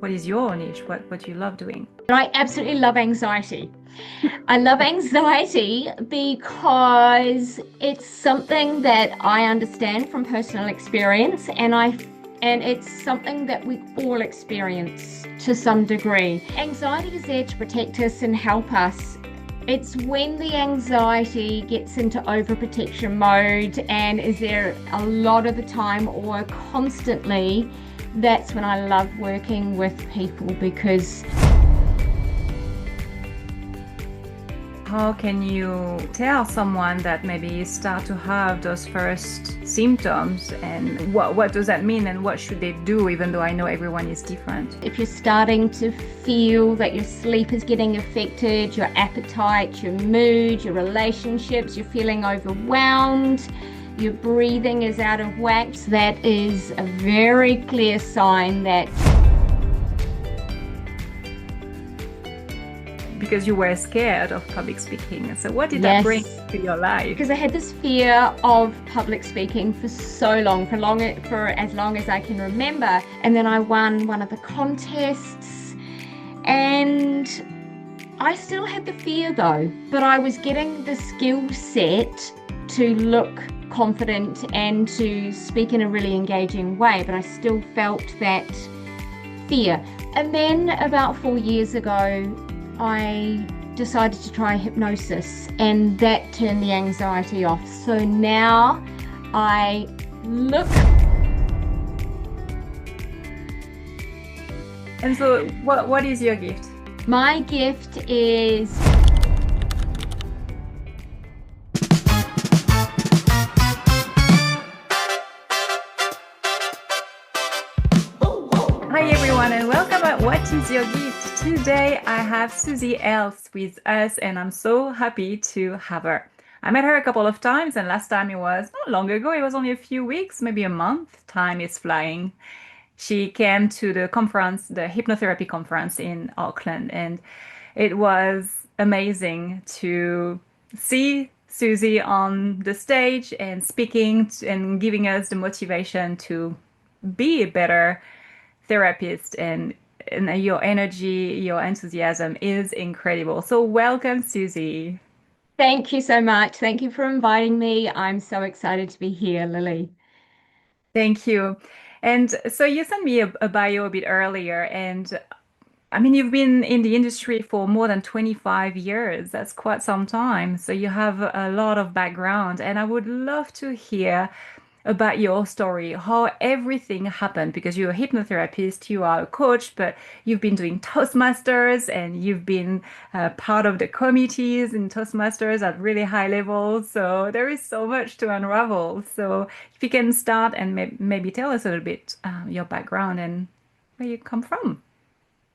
What is your niche? What you love doing? I absolutely love anxiety. I love anxiety because it's something that I understand from personal experience and it's something that we all experience to some degree. Anxiety is there to protect us and help us. It's when the anxiety gets into overprotection mode and is there a lot of the time or constantly, that's when I love working with people because How can you tell someone that maybe start to have those first symptoms, and what does that mean, and what should they do, even though I know everyone is different? if you're starting to feel that your sleep is getting affected, your appetite, your mood, your relationships, you're feeling overwhelmed, your breathing is out of whack, that is a very clear sign that Because you were scared of public speaking. So what did that bring yes, to your life? because I had this fear of public speaking for so long, for as long as I can remember. And then I won one of the contests, and I still had the fear though, but I was getting the skill set to look confident and to speak in a really engaging way, but I still felt that fear. And then about 4 years ago, I decided to try hypnosis, and that turned the anxiety off. So now I look. And so what is your gift? My gift is Hi everyone, and welcome at What is Your Gift? Today I have Suzy Elks with us, and I'm so happy to have her. I met her a couple of times, and last time it was not long ago, it was only a few weeks, maybe a month. Time is flying. She came to the conference, the hypnotherapy conference in Auckland, and it was amazing to see Suzy on the stage and speaking and giving us the motivation to be a better therapist, and your energy, your enthusiasm is incredible. So welcome, Suzy. Thank you so much. Thank you for inviting me. I'm so excited to be here, Lily. Thank you. And so you sent me a bio a bit earlier, and I mean, you've been in the industry for more than 25 years. That's quite some time. So you have a lot of background, and I would love to hear about your story, how everything happened, because you're a hypnotherapist, you are a coach, but you've been doing Toastmasters, and you've been part of the committees in Toastmasters at really high levels. So there is so much to unravel. So if you can start and maybe tell us a little bit your background and where you come from.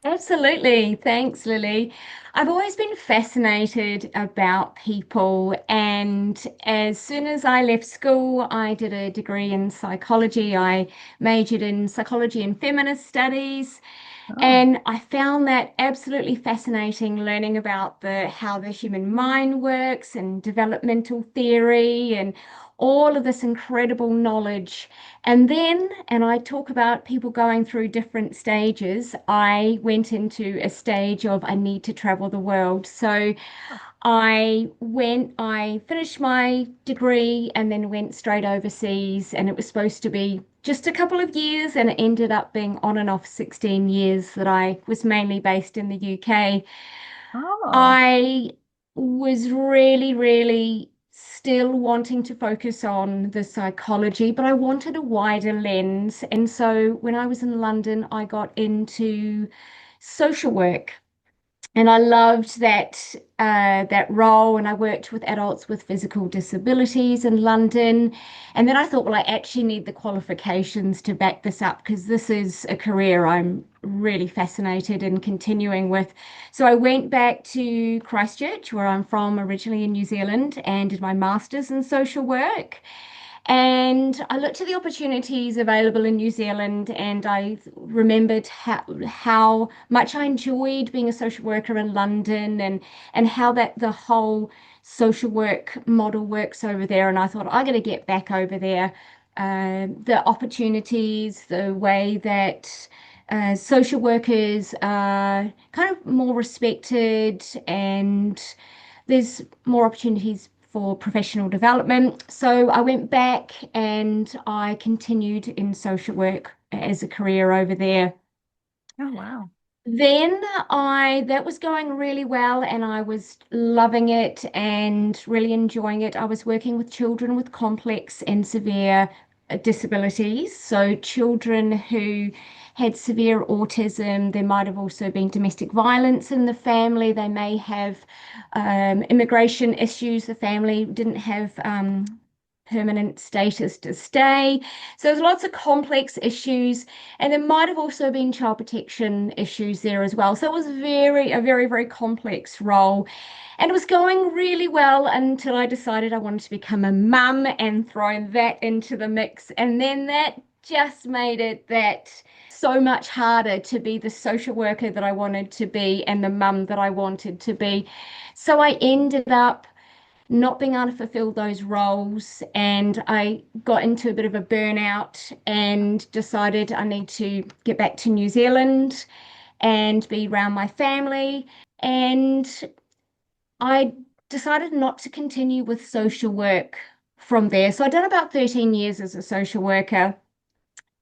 Absolutely. Thanks, Lily. I've always been fascinated about people, and as soon as I left school, I did a degree in psychology. I majored in psychology and feminist studies, Oh. and I found that absolutely fascinating, learning about the how the human mind works and developmental theory and all of this incredible knowledge. And I talk about people going through different stages. I went into a stage of I need to travel the world. So I finished my degree and then went straight overseas, and it was supposed to be just a couple of years, and it ended up being on and off 16 years that I was mainly based in the UK. Oh. I was really, really still wanting to focus on the psychology, but I wanted a wider lens. And so when I was in London, I got into social work. And I loved that role, and I worked with adults with physical disabilities in London. And then I thought, well, I actually need the qualifications to back this up because this is a career I'm really fascinated in continuing with. So I went back to Christchurch, where I'm from originally in New Zealand, and did my master's in social work. And I looked at the opportunities available in New Zealand, and I remembered how much I enjoyed being a social worker in London, and how that the whole social work model works over there. And I thought, I got to get back over there. The opportunities, the way that social workers are kind of more respected and there's more opportunities for professional development. So I went back and I continued in social work as a career over there. Oh, wow. Then that was going really well and I was loving it and really enjoying it. I was working with children with complex and severe disabilities. So children who had severe autism, there might have also been domestic violence in the family. They may have immigration issues. The family didn't have permanent status to stay. So there's lots of complex issues. And there might have also been child protection issues there as well. So it was a very, very complex role. And it was going really well until I decided I wanted to become a mum and throw that into the mix. And then that just made it that so much harder to be the social worker that I wanted to be and the mum that I wanted to be. So I ended up not being able to fulfill those roles. And I got into a bit of a burnout and decided I need to get back to New Zealand and be around my family. And I decided not to continue with social work from there. So I'd done about 13 years as a social worker.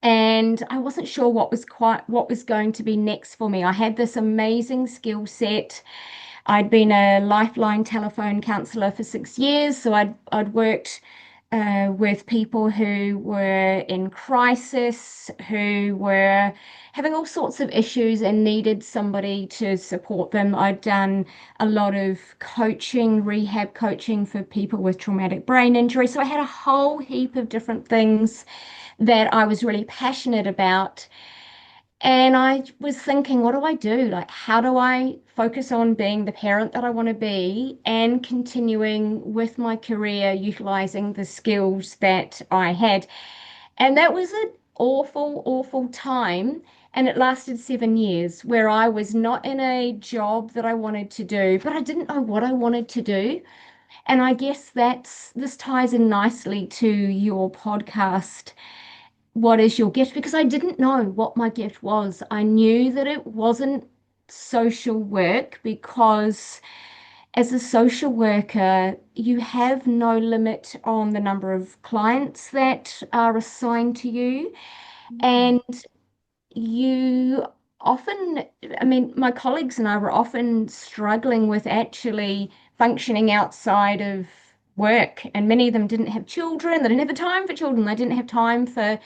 And I wasn't sure what was going to be next for me. I had this amazing skill set. I'd been a lifeline telephone counselor for 6 years, so I'd worked with people who were in crisis, who were having all sorts of issues and needed somebody to support them. I'd done a lot of coaching, rehab coaching for people with traumatic brain injury. So I had a whole heap of different things that I was really passionate about. And I was thinking, what do I do? Like, how do I focus on being the parent that I want to be and continuing with my career, utilizing the skills that I had? And that was an awful, awful time. And it lasted 7 years where I was not in a job that I wanted to do, but I didn't know what I wanted to do. And I guess this ties in nicely to your podcast, what is your gift? Because I didn't know what my gift was. I knew that it wasn't social work because as a social worker, you have no limit on the number of clients that are assigned to you. Mm. And you often, I mean, my colleagues and I were often struggling with actually functioning outside of work. And many of them didn't have children. They didn't have the time for children. They didn't have time for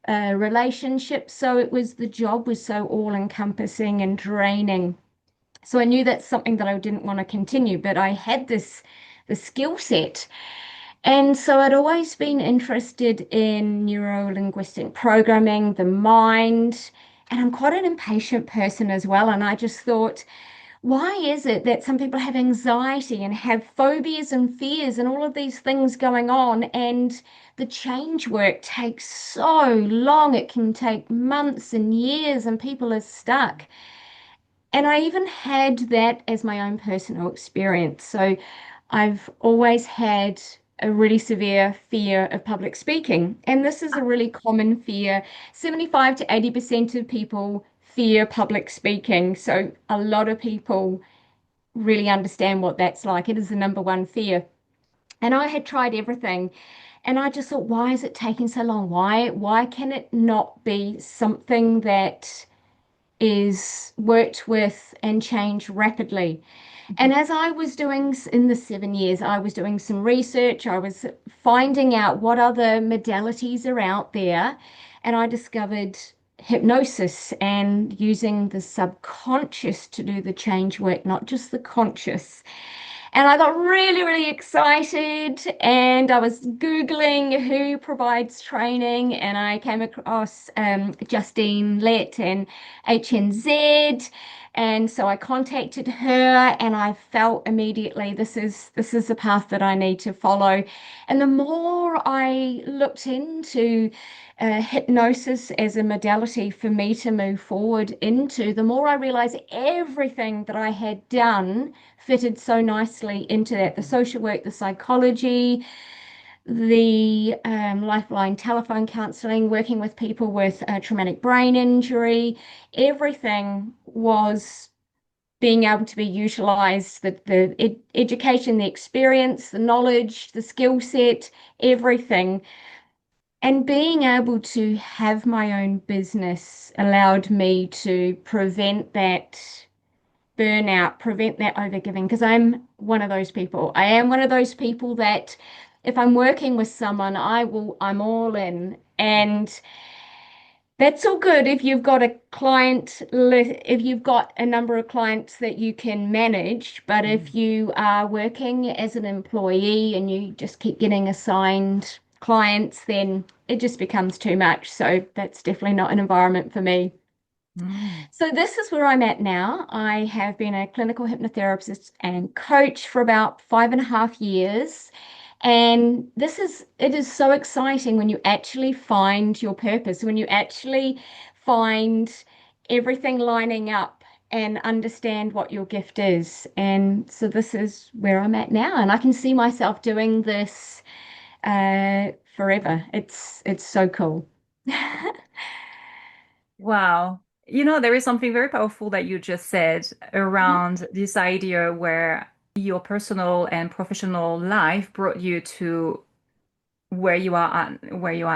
relationships. So the job was so all encompassing and draining. So I knew that's something that I didn't want to continue, but I had the skill set. And so I'd always been interested in neuro-linguistic programming, the mind, and I'm quite an impatient person as well. And I just thought, why is it that some people have anxiety and have phobias and fears and all of these things going on, and the change work takes so long? It can take months and years, and people are stuck. And I even had that as my own personal experience. So I've always had a really severe fear of public speaking. And this is a really common fear. 75 to 80% of people fear public speaking. So a lot of people really understand what that's like. It is the number one fear. And I had tried everything. And I just thought, why is it taking so long? Why can it not be something that is worked with and changed rapidly? And as I was doing in the 7 years, I was doing some research. I was finding out what other modalities are out there. And I discovered hypnosis and using the subconscious to do the change work, not just the conscious. And I got really, really excited and I was Googling who provides training and I came across Justine Lett and HNZ. And so I contacted her and I felt immediately this is the path that I need to follow. And the more I looked into hypnosis as a modality for me to move forward into, the more I realized everything that I had done fitted so nicely into that. The social work, the psychology, the lifeline telephone counselling, working with people with traumatic brain injury. Everything was being able to be utilized, the education, the experience, the knowledge, the skill set, everything. And being able to have my own business allowed me to prevent that burnout, prevent that overgiving, because I'm one of those people. I am one of those people that if I'm working with someone, I'm all in. And that's all good if you've got a if you've got a number of clients that you can manage. But if you are working as an employee and you just keep getting assigned clients, then it just becomes too much. So that's definitely not an environment for me. Mm. So this is where I'm at now. I have been a clinical hypnotherapist and coach for about 5.5 years. And it is so exciting when you actually find your purpose, when you actually find everything lining up and understand what your gift is. And so this is where I'm at now. And I can see myself doing this forever. It's so cool. Wow. There is something very powerful that you just said around this idea where your personal and professional life brought you to where you are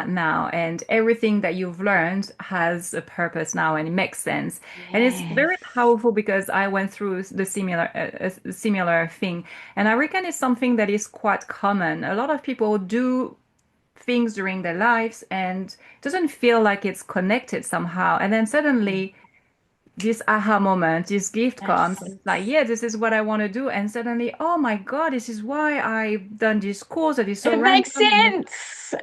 now, and everything that you've learned has a purpose now and it makes sense. And it's very Yes. powerful because I went through the similar thing, and I reckon it's something that is quite common. A lot of people do things during their lives and it doesn't feel like it's connected somehow. And then suddenly this aha moment, this gift comes, and Yes. it's like, yeah, this is what I want to do. And suddenly, oh my God, this is why I've done this course that is so It makes random. sense.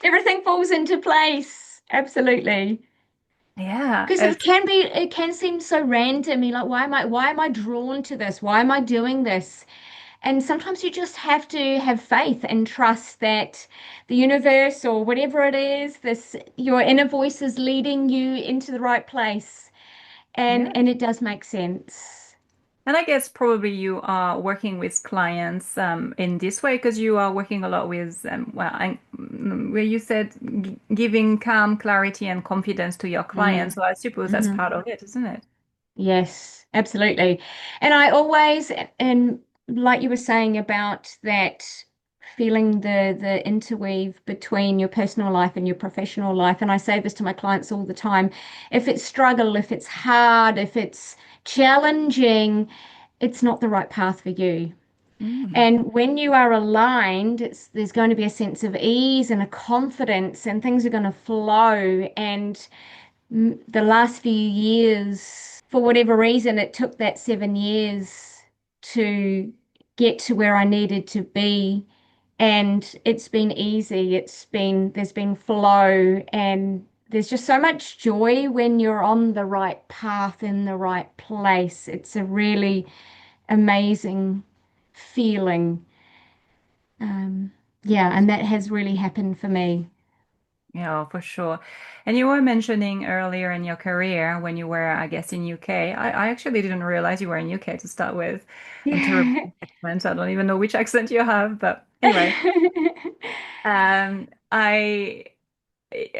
Everything falls into place. Absolutely. Yeah, Because it can seem so random. You're like, why am I drawn to this? Why am I doing this? And sometimes you just have to have faith and trust that the universe or whatever it is, your inner voice is leading you into the right place. yeah. And it does make sense. And I guess probably you are working with clients in this way because you are working a lot with, where you said giving calm, clarity, and confidence to your clients. Mm. So I suppose that's Hmm. part of it, isn't it? Yes, absolutely. And I always, and like you were saying about that feeling the interweave between your personal life and your professional life, and I say this to my clients all the time, if it's struggle, if it's hard, if it's challenging, it's not the right path for you. Mm. And when you are aligned, there's going to be a sense of ease and a confidence, and things are going to flow. And the last few years, for whatever reason, it took that 7 years to get to where I needed to be. And it's been easy. There's been flow, and there's just so much joy when you're on the right path in the right place. It's a really amazing feeling. Um, yeah, and that has really happened for me. Yeah, for sure. And you were mentioning earlier in your career when you were, I guess, in UK. I actually didn't realize you were in UK to start with. I'm terrible Yeah. with accents. I don't even know which accent you have. But anyway, I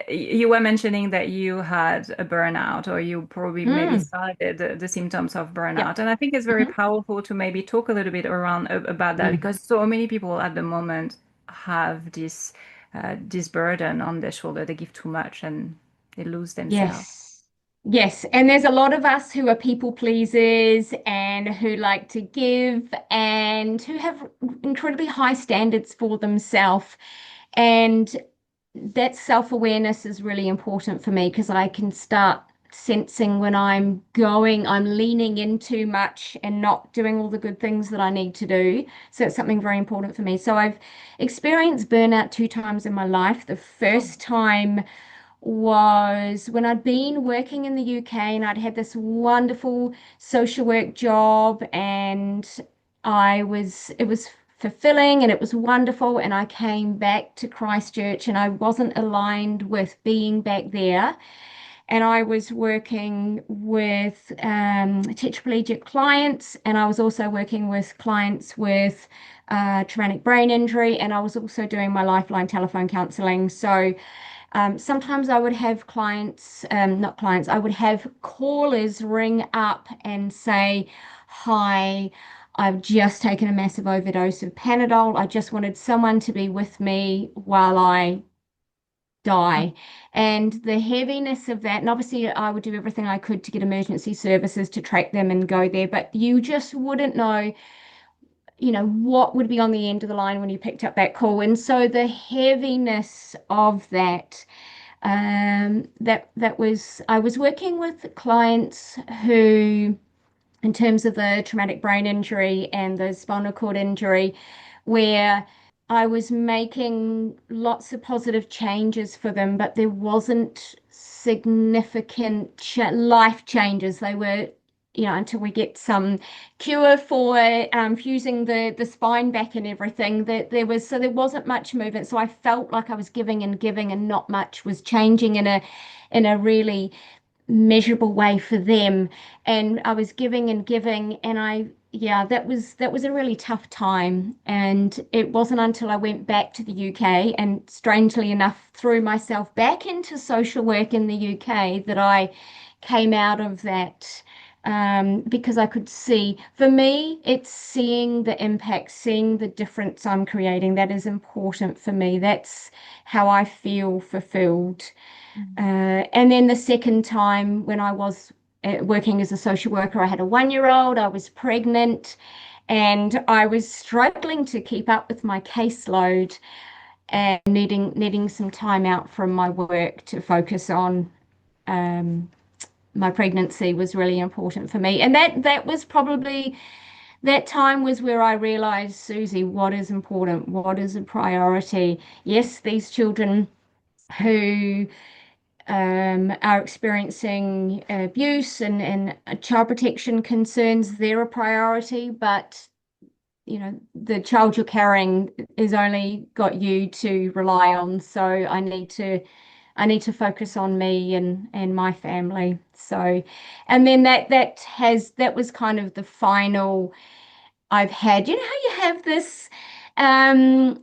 you were mentioning that you had a burnout, or you probably maybe Mm, started the symptoms of yep. burnout. And I think it's very Mhm. powerful to maybe talk a little bit around about that Mm. because so many people at the moment have this burden on their shoulder. They give too much and they lose themselves. Yes. Yes. And there's a lot of us who are people pleasers and who like to give and who have incredibly high standards for themselves. And that self-awareness is really important for me because I can start sensing when I'm leaning in too much and not doing all the good things that I need to do. So it's something very important for me. So I've experienced burnout 2 times in my life. The Oh. first time was when I'd been working in the UK and I'd had this wonderful social work job and it was fulfilling and it was wonderful. And I came back to Christchurch and I wasn't aligned with being back there. And I was working with tetraplegic clients and I was also working with clients with traumatic brain injury, and I was also doing my lifeline telephone counselling. So sometimes I would have clients, not clients, I would have callers ring up and say, "Hi, I've just taken a massive overdose of Panadol. I just wanted someone to be with me while I die." And the heaviness of that, and obviously I would do everything I could to get emergency services to track them and go there, but you just wouldn't know, what would be on the end of the line when you picked up that call. And so the heaviness of that, that was, I was working with clients who, in terms of the traumatic brain injury and the spinal cord injury, where I was making lots of positive changes for them, but there wasn't significant life changes. They were, until we get some cure for fusing the spine back and everything, that there wasn't much movement. So I felt like I was giving and giving, and not much was changing in a really measurable way for them. And I was giving and giving, and yeah, that was a really tough time. And it wasn't until I went back to the UK, and strangely enough threw myself back into social work in the UK, that I came out of that. Because I could see, for me, it's seeing the impact, seeing the difference I'm creating. That is important for me. That's how I feel fulfilled. And then the second time, when I was working as a social worker, I had a 1-year-old, I was pregnant, and I was struggling to keep up with my caseload, and needing some time out from my work to focus on um, my pregnancy was really important for me. And that was probably, that time was where I realized, Susie, what is important, what is a priority. Yes, these children who are experiencing abuse and child protection concerns, they're a priority, but the child you're carrying is only got you to rely on. So I need to focus on me and my family. So, and then that was kind of the final. I've had, how you have this, um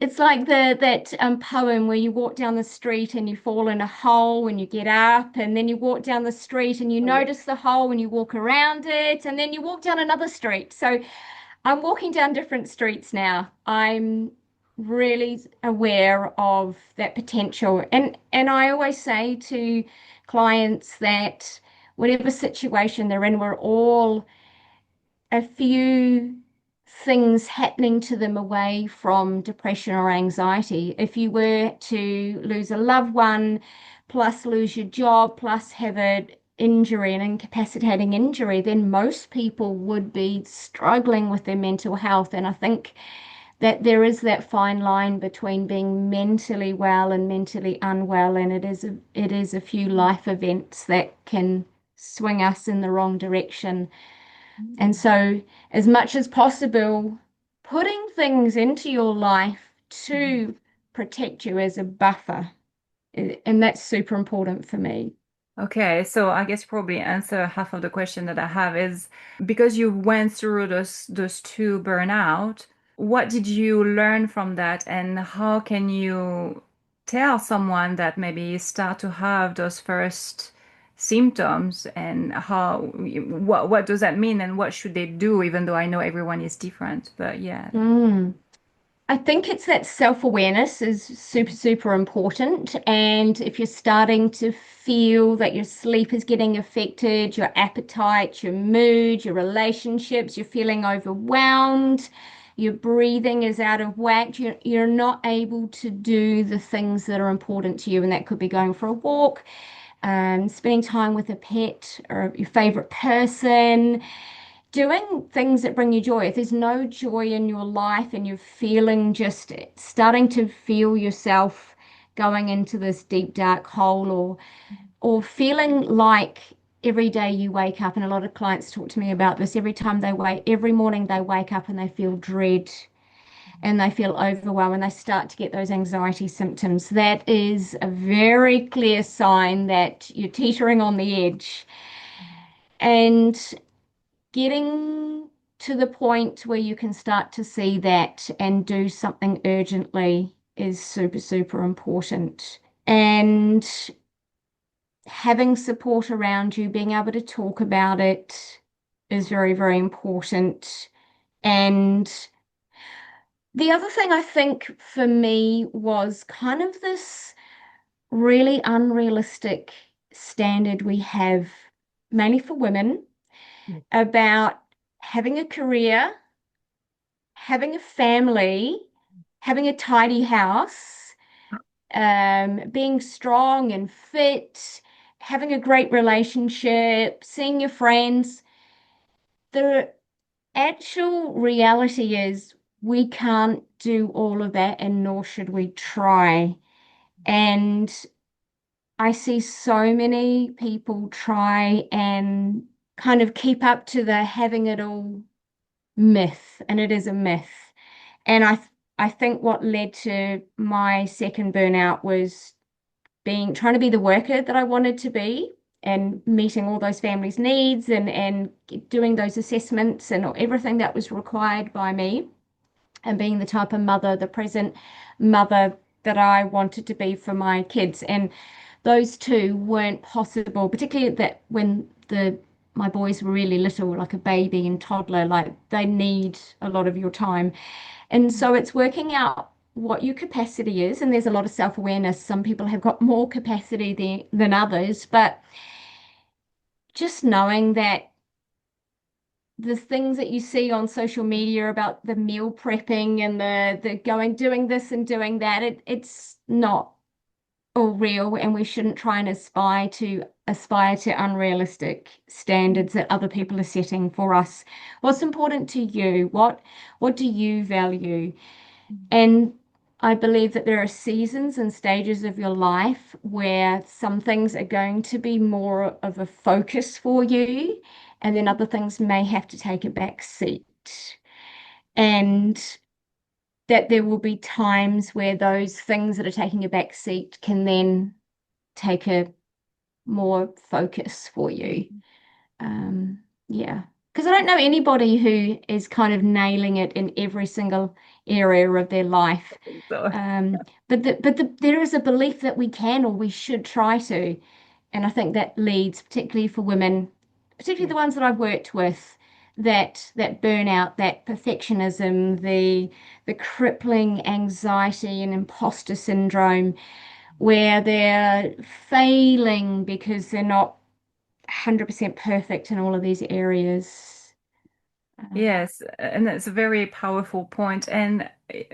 it's like that poem where you walk down the street and you fall in a hole and you get up, and then you walk down the street and you Oh, yeah. notice the hole and you walk around it, and then you walk down another street. So I'm walking down different streets now. I'm really aware of that potential. And I always say to clients that whatever situation they're in, we're all a few things happening to them away from depression or anxiety. If you were to lose a loved one, plus lose your job, plus have an injury, an incapacitating injury, then most people would be struggling with their mental health. And I think that there is that fine line between being mentally well and mentally unwell, and it is a few life events that can swing us in the wrong direction. And so, as much as possible, putting things into your life to protect you as a buffer, and that's super important for me. Okay, so I guess you probably answer half of the question that I have is because you went through those two burnout, what did you learn from that, and how can you tell someone that maybe start to have those first symptoms, and what does that mean, and what should they do, even though I know everyone is different, but yeah. Mm. I think it's that self-awareness is super, super important. And if you're starting to feel that your sleep is getting affected, your appetite, your mood, your relationships, you're feeling overwhelmed, your breathing is out of whack, you're not able to do the things that are important to you. And that could be going for a walk, spending time with a pet or your favorite person, doing things that bring you joy. If there's no joy in your life and you're feeling, just starting to feel yourself going into this deep dark hole, or feeling like every day you wake up, and a lot of clients talk to me about this, every morning they wake up and they feel dread and they feel overwhelmed and they start to get those anxiety symptoms, that is a very clear sign that you're teetering on the edge. And getting to the point where you can start to see that and do something urgently is super, super important. And having support around you, being able to talk about it is very, very important. And the other thing I think for me was kind of this really unrealistic standard we have, mainly for women, about having a career, having a family, having a tidy house, being strong and fit, having a great relationship, seeing your friends. The actual reality is we can't do all of that, and nor should we try. And I see so many people try and kind of keep up to the having it all myth, and it is a myth. And I think what led to my second burnout was being trying to be the worker that I wanted to be and meeting all those families' needs and doing those assessments and everything that was required by me and being the type of mother, the present mother that I wanted to be for my kids. And those two weren't possible, particularly that when the my boys were really little, like a baby and toddler, like they need a lot of your time. And so it's working out what your capacity is. And there's a lot of self-awareness. Some people have got more capacity than others, but just knowing that the things that you see on social media about the meal prepping and the going doing this and doing that, it's not all real, and we shouldn't try and aspire to unrealistic standards that other people are setting for us. What's important to you? What do you value? And I believe that there are seasons and stages of your life where some things are going to be more of a focus for you, and then other things may have to take a back seat. And that there will be times where those things that are taking a back seat can then take a more focus for you. Yeah, because I don't know anybody who is kind of nailing it in every single area of their life. So, There is a belief that we can or we should try to, and I think that leads, particularly for women, particularly the ones that I've worked with, that burnout, that perfectionism, the crippling anxiety and imposter syndrome, where they're failing because they're not 100% perfect in all of these areas. yes, and that's a very powerful point. And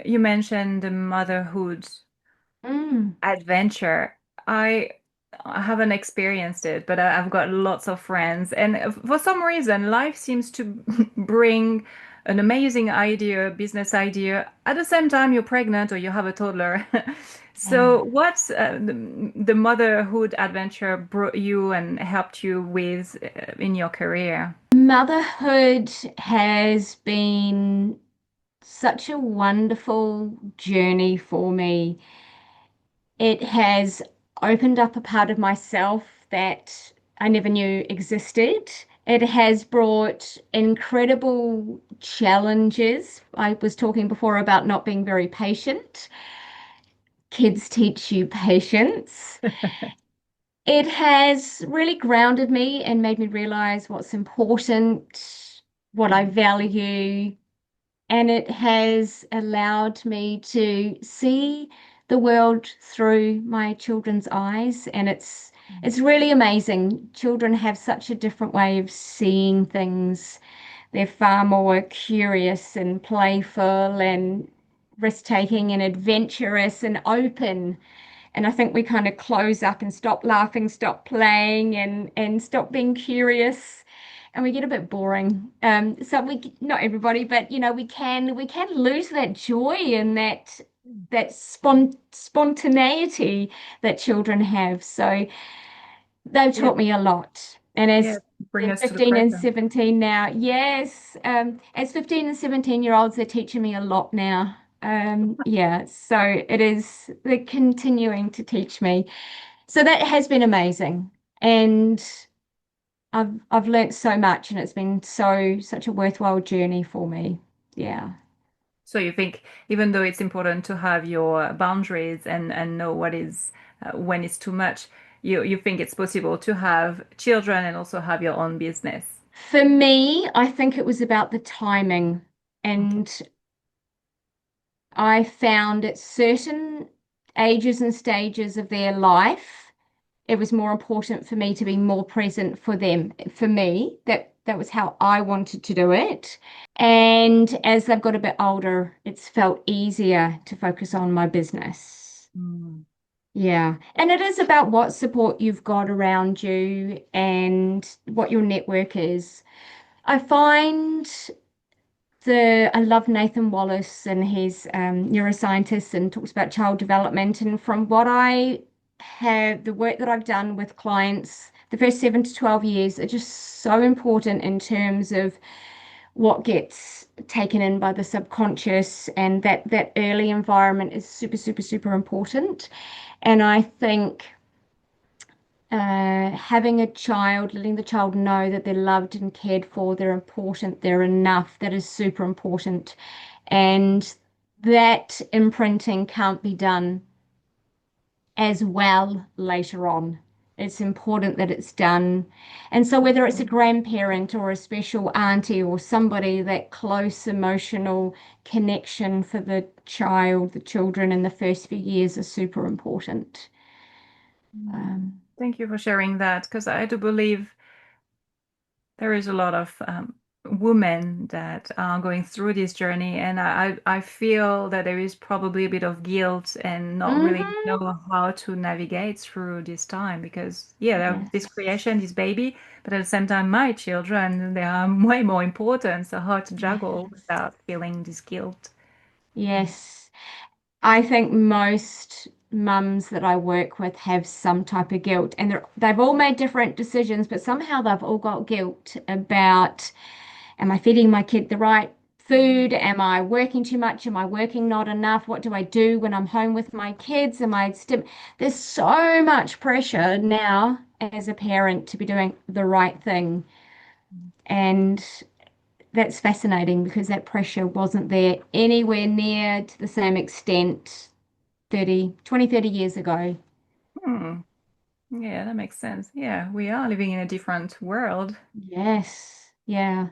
you mentioned the motherhood Mm, adventure. I I haven't experienced it, but I've got lots of friends, and for some reason, life seems to bring an amazing idea, a business idea. At the same time, you're pregnant or you have a toddler. yeah. So, what's the motherhood adventure brought you and helped you with in your career? Motherhood has been such a wonderful journey for me. It has opened up a part of myself that I never knew existed. It has brought incredible challenges. I was talking before about not being very patient. Kids teach you patience. It has really grounded me and made me realize what's important, what I value, and it has allowed me to see the world through my children's eyes. And it's really amazing. Children have such a different way of seeing things. They're far more curious and playful and risk-taking and adventurous and open. And I think we kind of close up and stop laughing, stop playing, and stop being curious, and we get a bit boring. So we, not everybody, but we can lose that joy and that spontaneity that children have. So they've Yeah, taught me a lot. And yeah, as bring they're us to the 15 and present. 17 now, yes, as 15 and 17-year-olds, they're teaching me a lot now. Yeah, so they're continuing to teach me. So that has been amazing. And I've learnt so much, and it's been such a worthwhile journey for me. Yeah. So you think even though it's important to have your boundaries and know what is when it's too much, you think it's possible to have children and also have your own business. For me, I think it was about the timing. Okay. And I found at certain ages and stages of their life, it was more important for me to be more present for them. For me, that was how I wanted to do it. And as they've got a bit older, it's felt easier to focus on my business. Mm. Yeah. And it is about what support you've got around you and what your network is. I find I love Nathan Wallace, and he's neuroscientist and talks about child development. And from what I have, the work that I've done with clients, the first 7 to 12 years are just so important in terms of what gets taken in by the subconscious, and that early environment is super, super, super important. And I think having a child, letting the child know that they're loved and cared for, they're important, they're enough, that is super important. And that imprinting can't be done as well later on. It's important that it's done. And so, whether it's a grandparent or a special auntie or somebody, that close emotional connection for the child, the children in the first few years are super important. Mm. Um, Thank you for sharing that because I do believe there is a lot of women that are going through this journey, and I feel that there is probably a bit of guilt and not really mhm. know how to navigate through this time because yeah, they have this Yes. creation, this baby, but at the same time, my children, they are way more important. So how to juggle Yes. without feeling this guilt? Yes. I think most mums that I work with have some type of guilt, and they've all made different decisions, but somehow they've all got guilt about, am I feeding my kid the right food? Am I working too much? Am I working not enough? What do I do when I'm home with my kids? There's so much pressure now as a parent to be doing the right thing. And that's fascinating because that pressure wasn't there anywhere near to the same extent 30 years ago. Hmm. Yeah, that makes sense. Yeah, we are living in a different world. Yes. Yeah.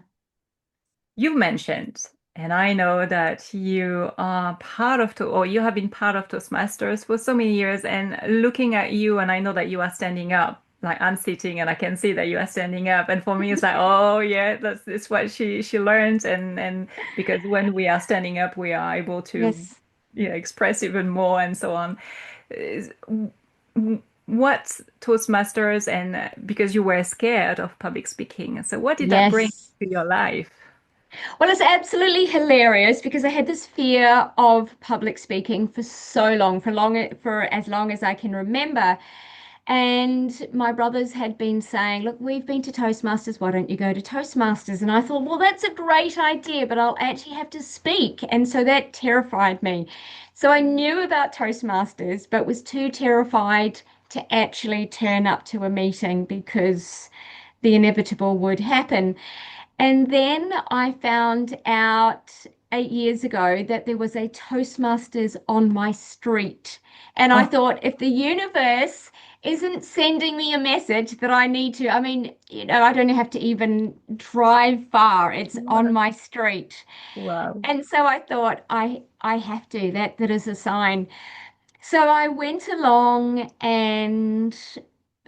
You mentioned, and I know that you are part of, or you have been part of Toastmasters for so many years. And looking at you, and I know that you are standing up. Like I'm sitting, and I can see that you are standing up. And for me, it's like, oh yeah, that's what she learned. And because when we are standing up, we are able to, Yes. express even more and so on. Is- What Toastmasters and because you were scared of public speaking, so what did that bring Yes. to your life? Well, it's absolutely hilarious because I had this fear of public speaking for so long, for as long as I can remember. And my brothers had been saying, look, we've been to Toastmasters. Why don't you go to Toastmasters? And I thought, well, that's a great idea, but I'll actually have to speak. And so that terrified me. So I knew about Toastmasters, but was too terrified to actually turn up to a meeting because the inevitable would happen. And then I found out 8 years ago that there was a Toastmasters on my street. And I Oh, thought, if the universe isn't sending me a message that I need to, I mean, I don't have to even drive far. It's on my street. wow. And so I thought, I have to. That is a sign. So I went along, and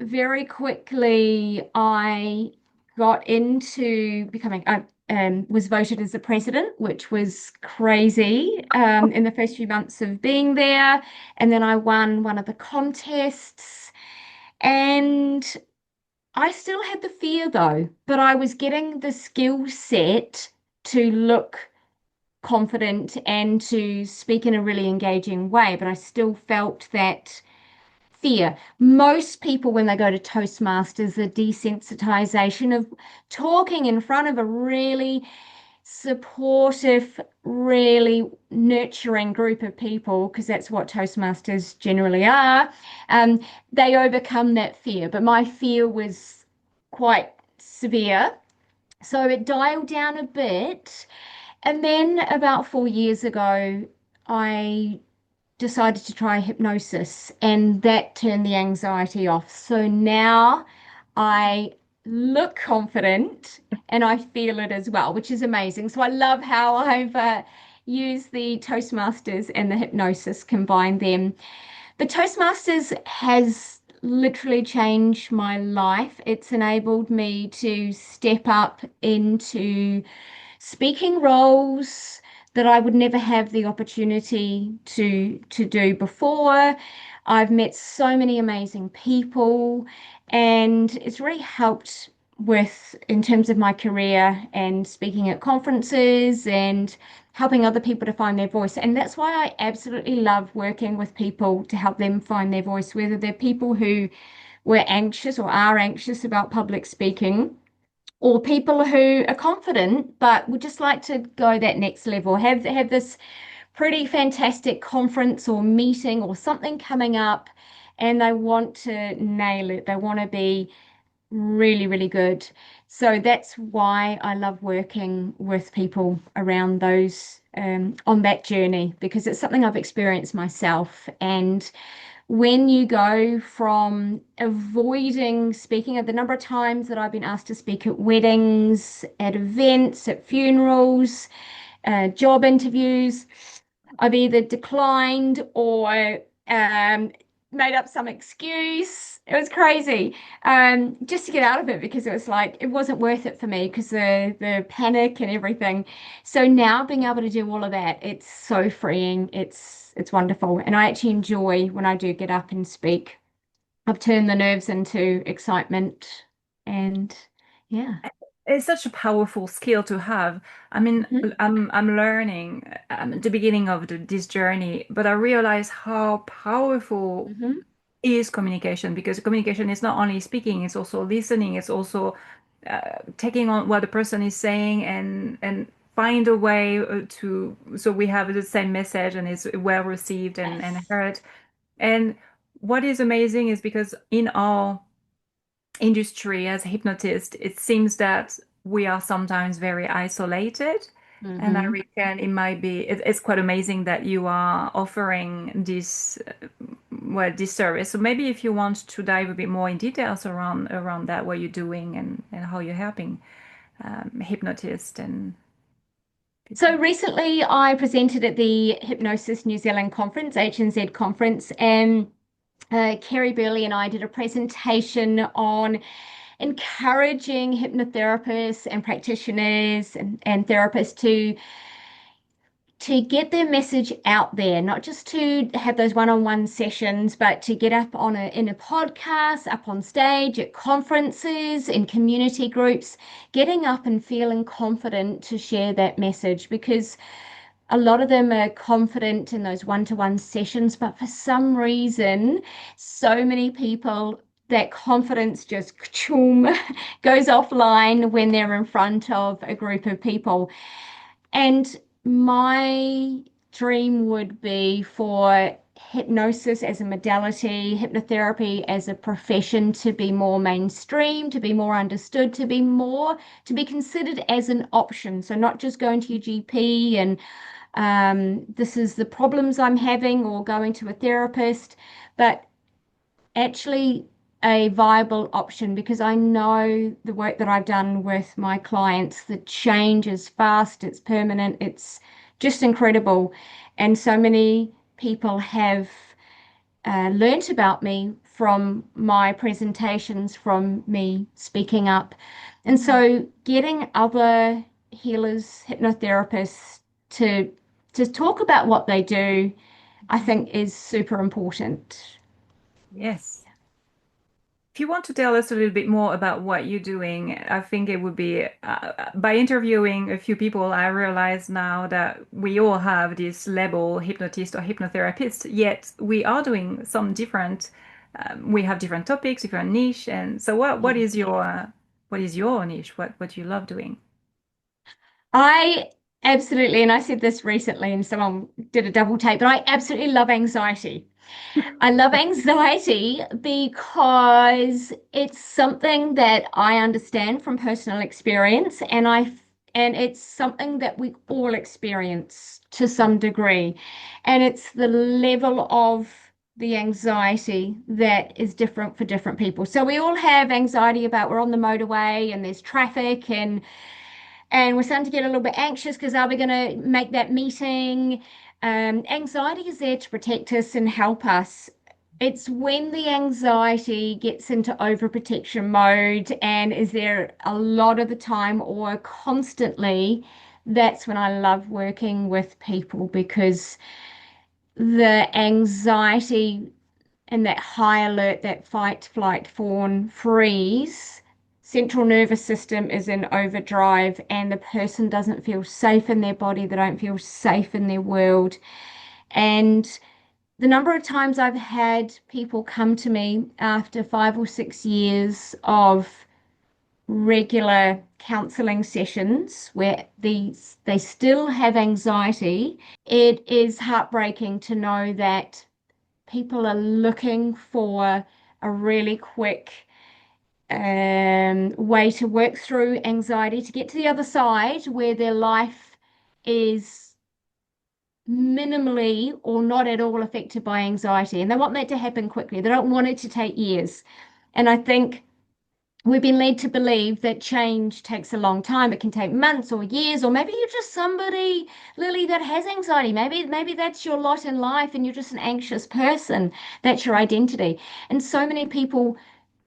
very quickly I got into becoming, I was voted as the president, which was crazy in the first few months of being there. And then I won one of the contests. And I still had the fear though, but I was getting the skill set to look confident and to speak in a really engaging way, but I still felt that fear. Most people, when they go to Toastmasters, the desensitization of talking in front of a really supportive, really nurturing group of people, because that's what Toastmasters generally are, um, they overcome that fear. But my fear was quite severe. So it dialed down a bit. And then about 4 years ago, I decided to try hypnosis, and that turned the anxiety off. So now I look confident and I feel it as well, which is amazing. So I love how I've used the Toastmasters and the hypnosis, combined them. The Toastmasters has literally changed my life. It's enabled me to step up into speaking roles that I would never have the opportunity to do before. I've met so many amazing people, and it's really helped with in terms of my career and speaking at conferences and helping other people to find their voice. And that's why I absolutely love working with people to help them find their voice, whether they're people who were anxious or are anxious about public speaking, or people who are confident but would just like to go that next level, have this pretty fantastic conference or meeting or something coming up, and they want to nail it. They want to be really, really good. So that's why I love working with people around those on that journey, because it's something I've experienced myself. And when you go from avoiding speaking, at the number of times that I've been asked to speak at weddings, at events, at funerals, job interviews, I've either declined or made up some excuse. It was crazy, just to get out of it, because it was like it wasn't worth it for me because the panic and everything. So now being able to do all of that, it's so freeing. It's wonderful, and I actually enjoy when I do get up and speak. I've turned the nerves into excitement, and yeah. It's such a powerful skill to have. I mean, Mhm. I'm learning at the beginning of this journey, but I realize how powerful Mhm. is communication, because communication is not only speaking, it's also listening, it's also taking on what the person is saying and find a way to so we have the same message and it's well received and Yes. heard. And what is amazing is because in our industry as hypnotists, it seems that we are sometimes very isolated. And I Hmm. reckon it might be, it's quite amazing that you are offering this, well, this service. So maybe if you want to dive a bit more in details around that, what you're doing and how you're helping hypnotists and So people. recently I presented at the Hypnosis New Zealand conference, HNZ conference, and Kerry Burley and I did a presentation on encouraging hypnotherapists and practitioners and therapists to get their message out there, not just to have those one-on-one sessions, but to get up on in a podcast, up on stage at conferences, in community groups, getting up and feeling confident to share that message, because a lot of them are confident in those one-to-one sessions, but for some reason, so many people, that confidence just goes offline when they're in front of a group of people. And my dream would be for hypnosis as a modality, hypnotherapy as a profession to be more mainstream, to be more understood, to be considered as an option. So not just going to your GP and this is the problems I'm having, or going to a therapist, but actually a viable option, because I know the work that I've done with my clients, the change is fast, it's permanent, it's just incredible. And so many people have learnt about me from my presentations, from me speaking up. And so getting other healers, hypnotherapists to talk about what they do, I think is super important. Yes. If you want to tell us a little bit more about what you're doing, I think it would be by interviewing a few people, I realize now that we all have this label hypnotist or hypnotherapist, yet we are doing some different, we have different topics, different niche. And so what is your niche? What you love doing? I absolutely, and I said this recently and someone did a double take, but I absolutely love anxiety. I love anxiety because it's something that I understand from personal experience, and it's something that we all experience to some degree. And it's the level of the anxiety that is different for different people. So we all have anxiety about we're on the motorway and there's traffic and we're starting to get a little bit anxious because are we going to make that meeting? Anxiety is there to protect us and help us. It's when the anxiety gets into overprotection mode and is there a lot of the time or constantly, that's when I love working with people because the anxiety and that high alert, that fight, flight, fawn, freeze, central nervous system is in overdrive, and the person doesn't feel safe in their body, they don't feel safe in their world. And the number of times I've had people come to me after 5 or 6 years of regular counselling sessions where they still have anxiety, it is heartbreaking to know that people are looking for a really quick way to work through anxiety to get to the other side where their life is minimally or not at all affected by anxiety. And they want that to happen quickly. They don't want it to take years. And I think we've been led to believe that change takes a long time. It can take months or years, or maybe you're just somebody, Lily, that has anxiety. Maybe that's your lot in life and you're just an anxious person. That's your identity. And so many people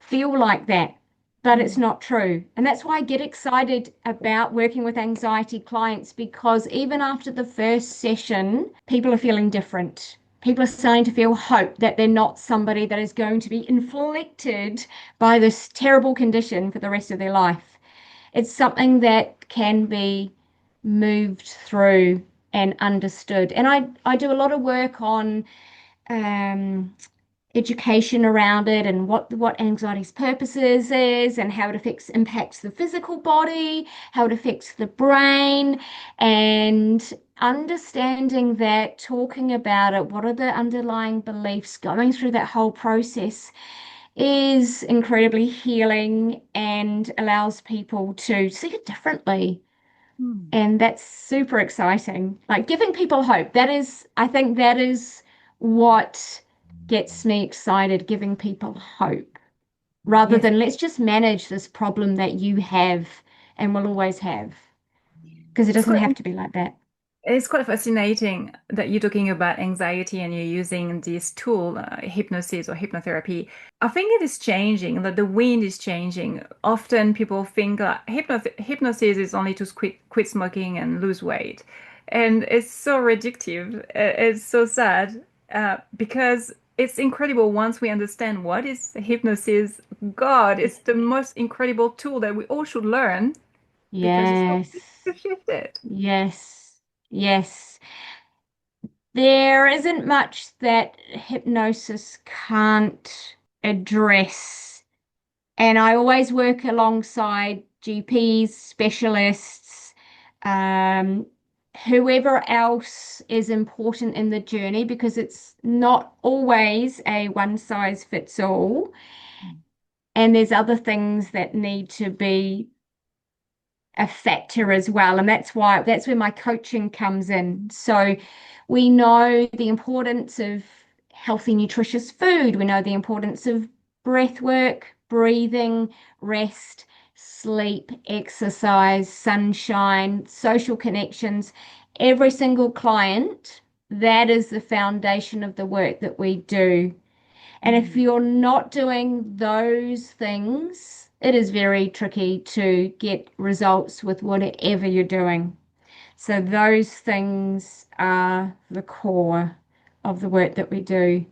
feel like that, but it's Mm. not true. And that's why I get excited about working with anxiety clients because even after the first session, people are feeling different. People are starting to feel hope that they're not somebody that is going to be inflicted by this terrible condition for the rest of their life. It's something that can be moved through and understood. And I do a lot of work on um, education around it and what anxiety's purposes is and how it affects impacts the physical body, how it affects the brain, and understanding that, talking about it, what are the underlying beliefs, going through that whole process is incredibly healing and allows people to see it differently. Mm. And that's super exciting. Like giving people hope. That is, I think that is what gets me excited, giving people hope rather Yes. than let's just manage this problem that you have and will always have. Because it It's doesn't quite have to be like that. It's quite fascinating that you're talking about anxiety and you're using this tool, hypnosis or hypnotherapy. I think it is changing, that the wind is changing. Often people think hypnosis is only to quit smoking and lose weight. And it's so reductive. It's so sad because it's incredible once we understand what is hypnosis. God, it's the most incredible tool that we all should learn because it's so Yes. easy to shift it. Yes. Yes. There isn't much that hypnosis can't address. And I always work alongside GPs, specialists, um, whoever else is important in the journey because it's not always a one size fits all. And there's other things that need to be a factor as well. And that's where my coaching comes in. So we know the importance of healthy, nutritious food. We know the importance of breath work, breathing, rest, sleep, exercise, sunshine, social connections. Every single client, that is the foundation of the work that we do. And if Mm. you're not doing those things, it is very tricky to get results with whatever you're doing. So those things are the core of the work that we do.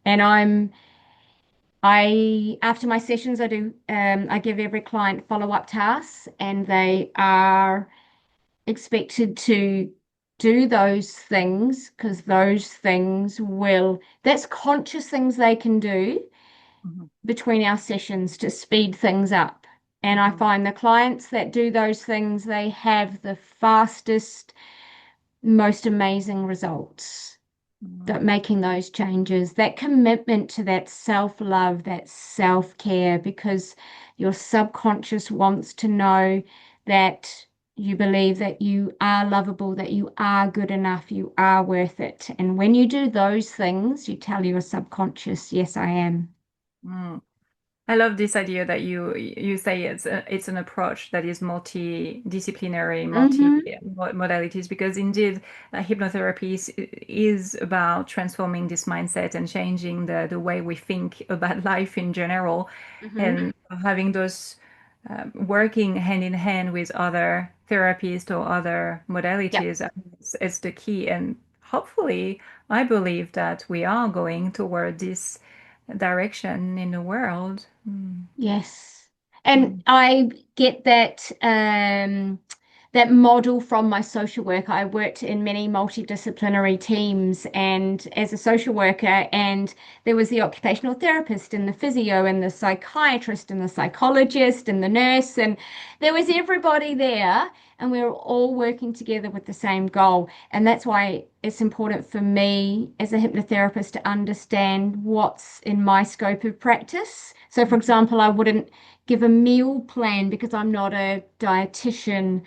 And after my sessions, I give every client follow-up tasks and they are expected to do those things because that's conscious things they can do Mhm. between our sessions to speed things up. And I Mhm. find the clients that do those things, they have the fastest, most amazing results. that making those changes, that commitment to that self-love, that self-care, because your subconscious wants to know that you believe that you are lovable, that you are good enough, you are worth it. And when you do those things, you tell your subconscious, yes, I am. Mm. I love this idea that you say it's an approach that is multidisciplinary, multi Hmm. modalities, because indeed hypnotherapy is about transforming this mindset and changing the way we think about life in general, Hmm. and having those working hand in hand with other therapists or other Yep. modalities. I think it's the key, and hopefully, I believe that we are going toward this direction in the world. Yes. And Mm. I get that that model from my social work. I worked in many multidisciplinary teams and as a social worker, and there was the occupational therapist and the physio and the psychiatrist and the psychologist and the nurse, and there was everybody there, and we were all working together with the same goal. And that's why it's important for me as a hypnotherapist to understand what's in my scope of practice. So, for example, I wouldn't give a meal plan because I'm not a dietitian.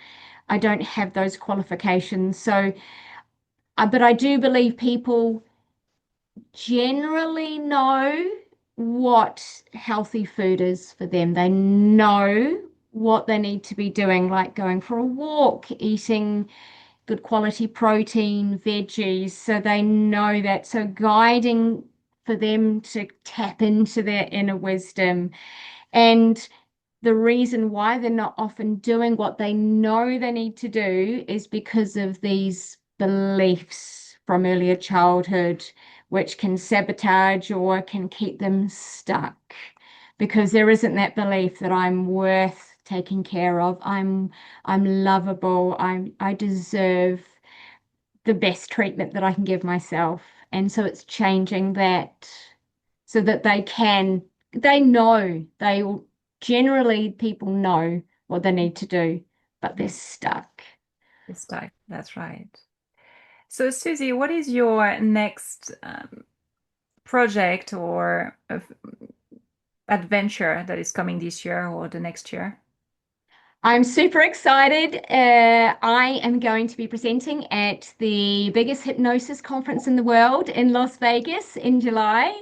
I don't have those qualifications. So, but I do believe people generally know what healthy food is for them. They know what they need to be doing, like going for a walk, eating good quality protein, veggies, so they know that. So guiding for them to tap into their inner wisdom. And the reason why they're not often doing what they know they need to do is because of these beliefs from earlier childhood, which can sabotage or can keep them stuck. Because there isn't that belief that I'm worth taking care of. I'm lovable. I deserve the best treatment that I can give myself. And so it's changing that so that they know, generally people know what they need to do, but they're Mm. stuck. This type. That's right. So, Susie, what is your next project or adventure that is coming this year or the next year? I'm super excited. I am going to be presenting at the biggest hypnosis conference in the world in Las Vegas in July.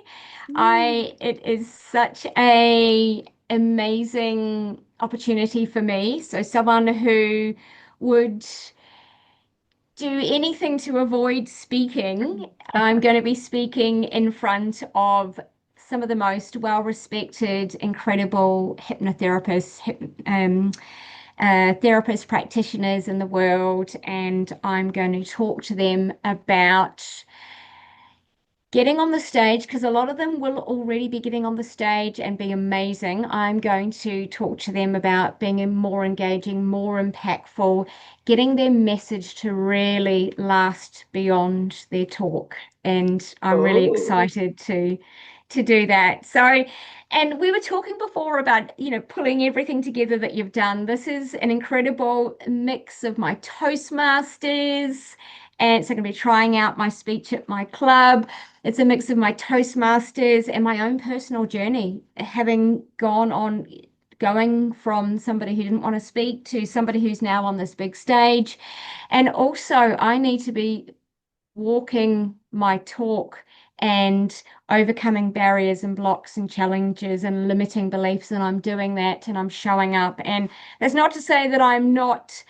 Mm. It is such a amazing opportunity for me. So someone who would do anything to avoid speaking. I'm going to be speaking in front of some of the most well-respected, incredible hypnotherapists, therapist practitioners in the world, and I'm going to talk to them about getting on the stage because a lot of them will already be getting on the stage and be amazing. I'm going to talk to them about being more engaging, more impactful, getting their message to really last beyond their talk. And I'm really Oh. excited to do that. So, and we were talking before about, pulling everything together that you've done. This is an incredible mix of my Toastmasters. And so I'm going to be trying out my speech at my club. It's a mix of my Toastmasters and my own personal journey, having going from somebody who didn't want to speak to somebody who's now on this big stage. And also, I need to be walking my talk and overcoming barriers and blocks and challenges and limiting beliefs. And I'm doing that and I'm showing up. And that's not to say that I'm not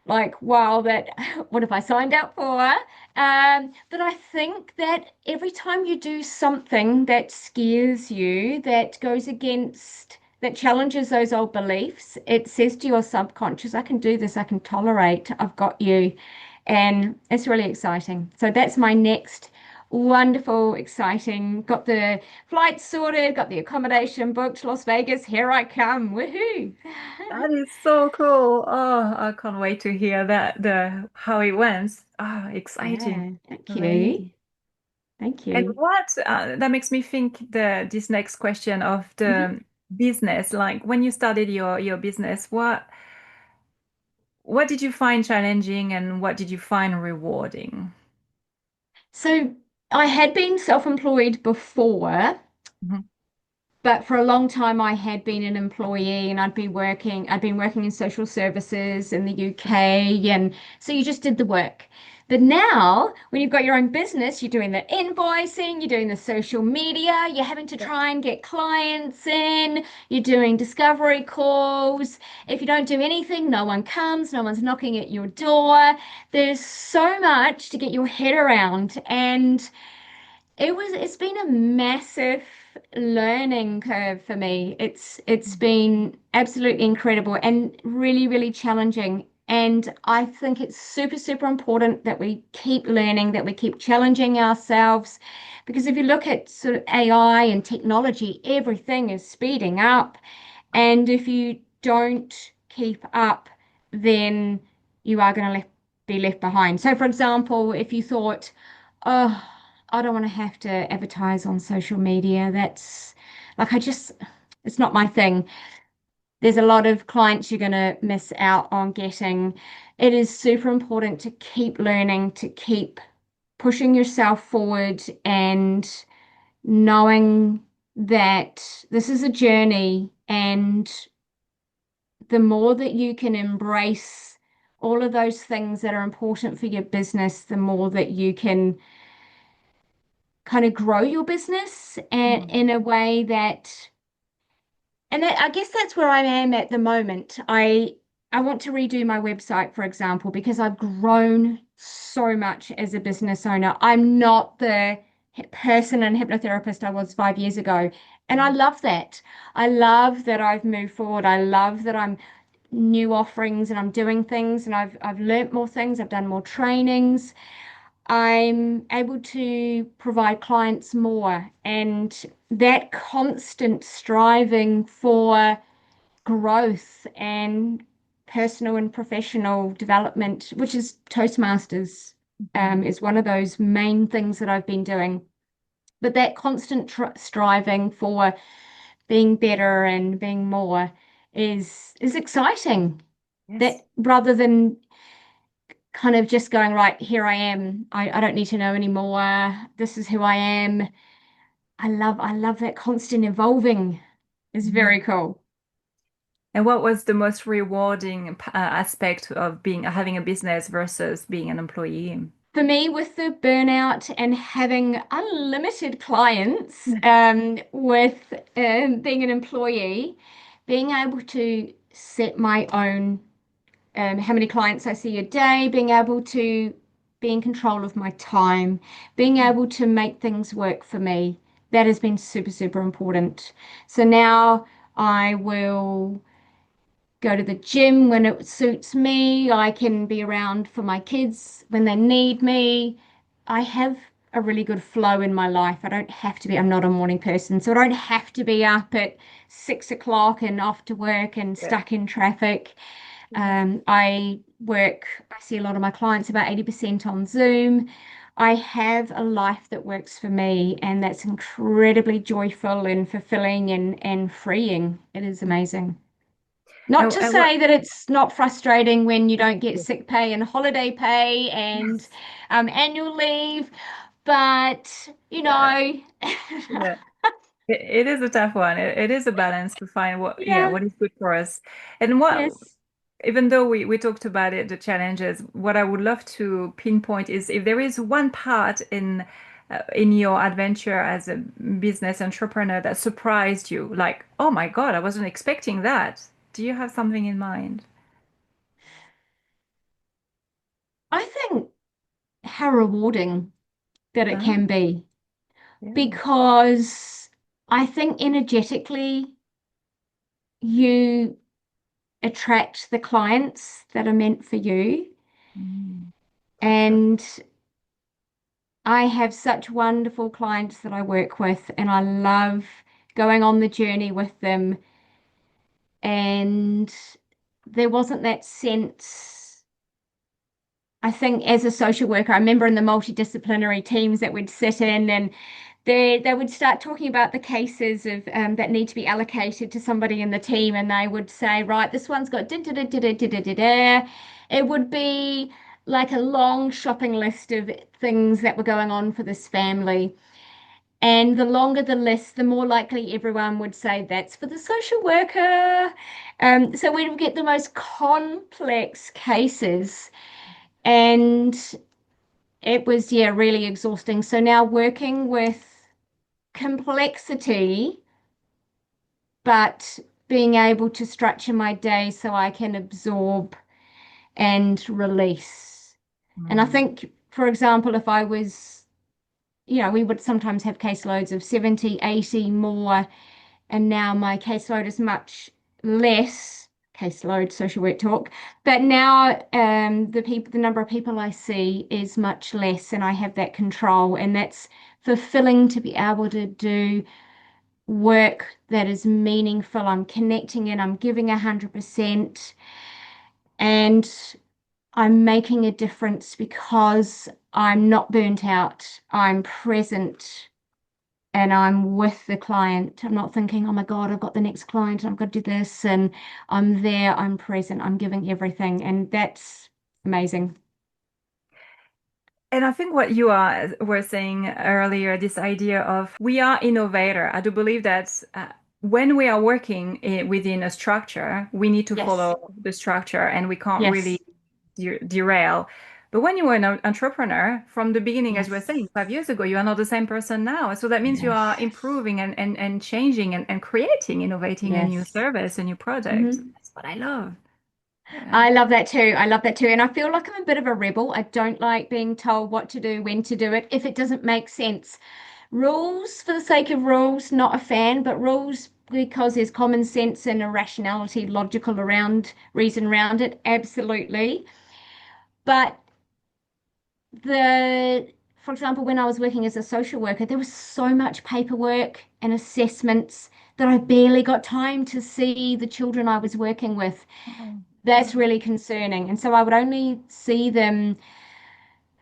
like, wow, that what have I signed up for? But I think that every time you do something that scares you, that goes against, that challenges those old beliefs, it says to your subconscious, I can do this, I can tolerate, I've got you. And it's really exciting. So that's my next wonderful, exciting, got the flights sorted, got the accommodation booked, Las Vegas, here I come. Woohoo! That is so cool. Oh, I can't wait to hear that the how it went. Ah, exciting. Yeah, thank you. Amazing. Thank And you. what that makes me think this next question of Mhm. the business, like when you started your business, what did you find challenging and what did you find rewarding? So I had been self-employed before, Mhm. but for a long time I had been an employee and I'd been working in social services in the UK. And so you just did the work. But now, when you've got your own business, you're doing the invoicing, you're doing the social media, you're having to Yeah. try and get clients in, you're doing discovery calls. If you don't do anything, no one comes, no one's knocking at your door. There's so much to get your head around. And it's been a massive learning curve for me. It's been absolutely incredible and really, really challenging. And I think it's super, super important that we keep learning, that we keep challenging ourselves. Because if you look at sort of AI and technology, everything is speeding up. And if you don't keep up, then you are going to be left behind. So, for example, if you thought, oh, I don't want to have to advertise on social media, that's like, it's not my thing. There's a lot of clients you're going to miss out on getting. It is super important to keep learning, to keep pushing yourself forward and knowing that this is a journey, and the more that you can embrace all of those things that are important for your business, the more that you can kind of grow your business and Mhm. in a way that, and I guess that's where I am at the moment. I want to redo my website, for example, because I've grown so much as a business owner. I'm not the person and hypnotherapist I was 5 years ago. And I Yeah. love that. I love that I've moved forward. I love that I'm new offerings and I'm doing things and I've learnt more things. I've done more trainings. I'm able to provide clients more, and that constant striving for growth and personal and professional development, which is Toastmasters, Mhm. is one of those main things that I've been doing. But that constant striving for being better and being more is exciting. Yes. That rather than kind of just going, right, here I am. I don't need to know anymore. This is who I am. I love that constant evolving. It's very Mhm. cool. And what was the most rewarding aspect of being having a business versus being an employee? For me, with the burnout and having unlimited clients, with being an employee, being able to set my own how many clients I see a day, being able to be in control of my time, being able to make things work for me. That has been super, super important. So now I will go to the gym when it suits me. I can be around for my kids when they need me. I have a really good flow in my life. I don't have to be, I'm not a morning person, so I don't have to be up at 6 o'clock and off to work and Yeah. stuck in traffic. I see a lot of my clients about 80% on Zoom. I have a life that works for me, and that's incredibly joyful and fulfilling and freeing. It is amazing. Not to And what? say that it's not frustrating when you don't get sick pay and holiday pay and Yes. annual leave, but Yeah. Yeah. It is a tough one. It is a balance to find what, yeah, yeah, what is good for us. And what, yes. even though we talked about it, the challenges, what I would love to pinpoint is if there is one part in your adventure as a business entrepreneur that surprised you, like, oh my God, I wasn't expecting that. Do you have something in mind? I think how rewarding that it Ah, can be, yeah. because I think energetically you attract the clients that are meant for you. Mm, for sure. And I have such wonderful clients that I work with, and I love going on the journey with them. And there wasn't that sense. I think as a social worker, I remember in the multidisciplinary teams that we'd sit in, and they would start talking about the cases of that need to be allocated to somebody in the team, and they would say, right, this one's got da da da da da da da da. It would be like a long shopping list of things that were going on for this family. And the longer the list, the more likely everyone would say that's for the social worker. So we would get the most complex cases. And it was, yeah, really exhausting. So now working with complexity, but being able to structure my day so I can absorb and release. And I Mm. think, for example, if I was, we would sometimes have caseloads of 70, 80 more, and now my caseload is much less caseload, social work talk, but now the number of people I see is much less, and I have that control, and that's fulfilling to be able to do work that is meaningful. I'm connecting in, I'm giving 100%, and I'm making a difference because I'm not burnt out. I'm present and I'm with the client. I'm not thinking, oh my God, I've got the next client and I've got to do this. And I'm there, I'm present, I'm giving everything. And that's amazing. And I think what you were saying earlier, this idea of we are innovator. I do believe that when we are working within a structure, we need to Yes. follow the structure and we can't really Yes. derail. But when you are an entrepreneur, from the beginning, as you were saying, Yes. 5 years ago, you are not the same person now. So that means you are Yes. improving and changing and creating, innovating a new Yes. service, a new product. Hmm. That's what I love. Yeah. I love that too. I love that too. And I feel like I'm a bit of a rebel. I don't like being told what to do, when to do it, if it doesn't make sense. Rules for the sake of rules, not a fan, but rules because there's common sense and a rationality, logical around reason around it, absolutely. But the, for example, when I was working as a social worker, there was so much paperwork and assessments that I barely got time to see the children I was working with. Oh, That's really concerning. And so I would only see them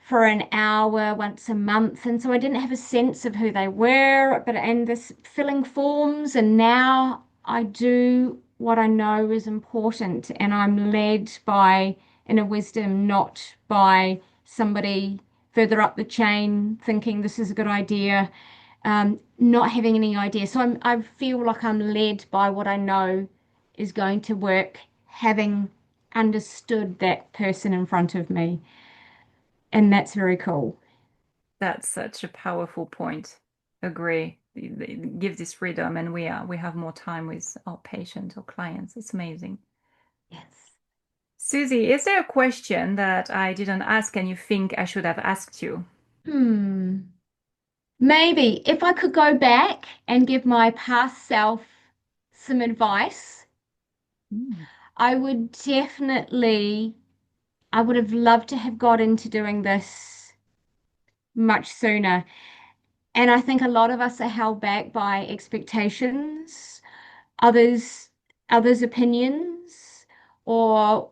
for an hour once a month. And so I didn't have a sense of who they were, but and this filling forms. And now I do what I know is important, and I'm led by inner wisdom, not by somebody further up the chain thinking this is a good idea, not having any idea. So I feel like I'm led by what I know is going to work, having understood that person in front of me. And that's very cool. that's such a powerful point. Agree. Give this freedom, and we have more time with our patients or clients. It's amazing. Yes. Suzy, is there a question that I didn't ask and you think I should have asked you? Hmm. Maybe if I could go back and give my past self some advice, Mm. I would definitely, I would have loved to have got into doing this much sooner. And I think a lot of us are held back by expectations, others, others' opinions, or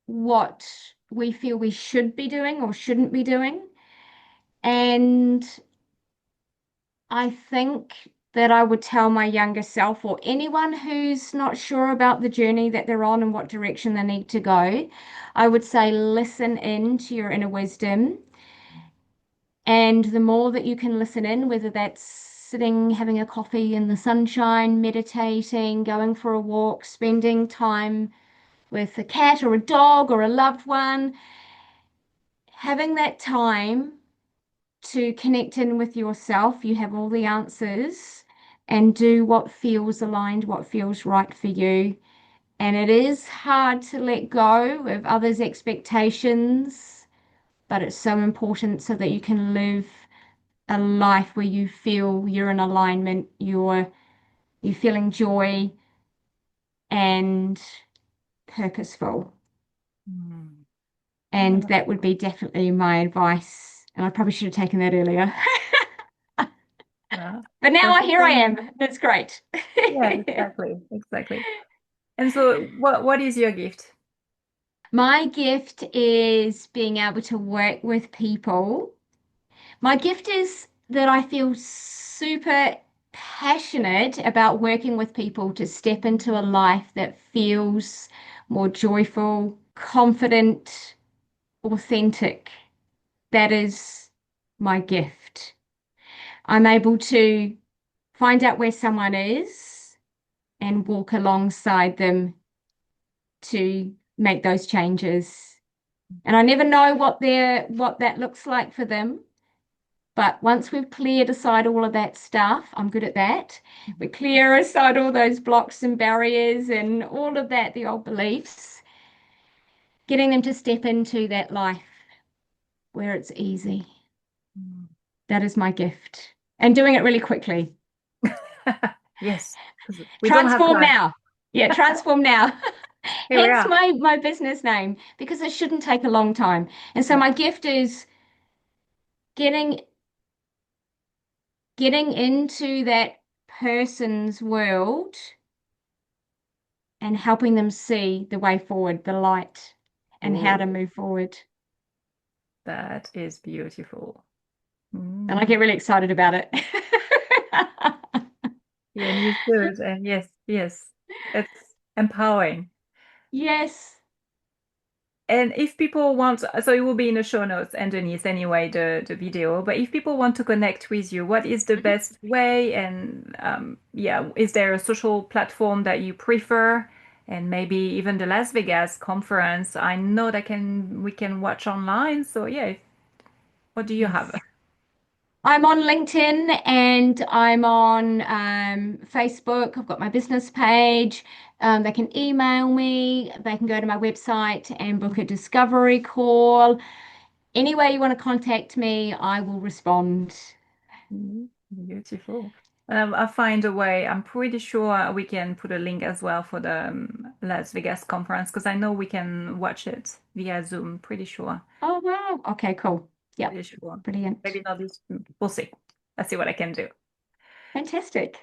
what we feel we should be doing or shouldn't be doing. And I think that I would tell my younger self or anyone who's not sure about the journey that they're on and what direction they need to go, I would say listen in to your inner wisdom. And the more that you can listen in, whether that's sitting, having a coffee in the sunshine, meditating, going for a walk, spending time with a cat or a dog or a loved one, having that time to connect in with yourself. You have all the answers and do what feels aligned, what feels right for you. And it is hard to let go of others' expectations, but it's so important so that you can live a life where you feel you're in alignment, you're feeling joy and purposeful. Mm. And that would be definitely my advice. And I probably should have taken that earlier. Yeah. But now Perfect here I timing. am. That's great. Yeah, exactly, exactly. And so, what is your gift? My gift is being able to work with people. My gift is that I feel super passionate about working with people to step into a life that feels more joyful, confident, authentic. That is my gift. I'm able to find out where someone is and walk alongside them to make those changes. And I never know what that looks like for them. But once we've cleared aside all of that stuff, I'm good at that. We clear aside all those blocks and barriers and all of that, the old beliefs, getting them to step into that life where it's easy. Mm. That is my gift. And doing it really quickly. Yes, because we don't have Transform time. now. Yeah, transform now. Here we Hence are. my business name, because it shouldn't take a long time. And so Yeah. my gift is getting getting into that person's world and helping them see the way forward, the light, and how to Oh, move forward. that is beautiful. And I Mm. get really excited about it. Yeah, and you should. And yes, yes, it's empowering. Yes, And if people want, so it will be in the show notes underneath anyway, the video. But if people want to connect with you, what is the mhm. best way? And yeah, is there a social platform that you prefer? And maybe even the Las Vegas conference. I know that can we can watch online. So yeah, what do you have? Yes. I'm on LinkedIn and I'm on Facebook. I've got my business page. They can email me. They can go to my website and book a discovery call. Any way you want to contact me, I will respond. Mhm. Beautiful. I'll find a way. I'm pretty sure we can put a link as well for the Las Vegas conference because I know we can watch it via Zoom. Pretty sure. Oh, wow. Okay, cool. Yep. Pretty sure. Brilliant. Maybe not this. We'll see. Let's see what I can do. Fantastic.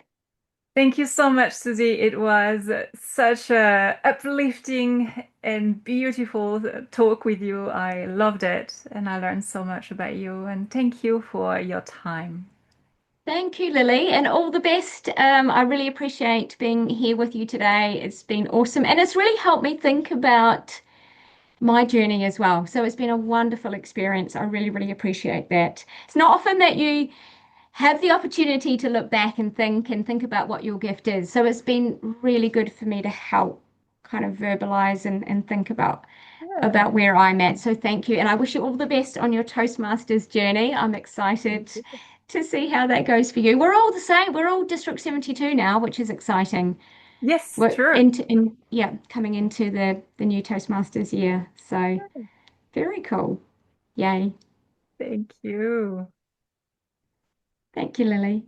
Thank you so much, Suzy. It was such a uplifting and beautiful talk with you. I loved it and I learned so much about you. And thank you for your time. Thank you, Lily, and all the best. I really appreciate being here with you today. It's been awesome, and it's really helped me think about my journey as well. So it's been a wonderful experience. I really, really appreciate that. It's not often that you have the opportunity to look back and think about what your gift is. So it's been really good for me to help kind of verbalize and think Yeah. about where I'm at. So thank you. And I wish you all the best on your Toastmasters journey. I'm excited to see how that goes for you. We're all the same. We're all District 72 now, which is exciting. Yes, We're true. yeah, coming into the new Toastmasters year. So very cool. Yay. Thank you. Thank you, Lily.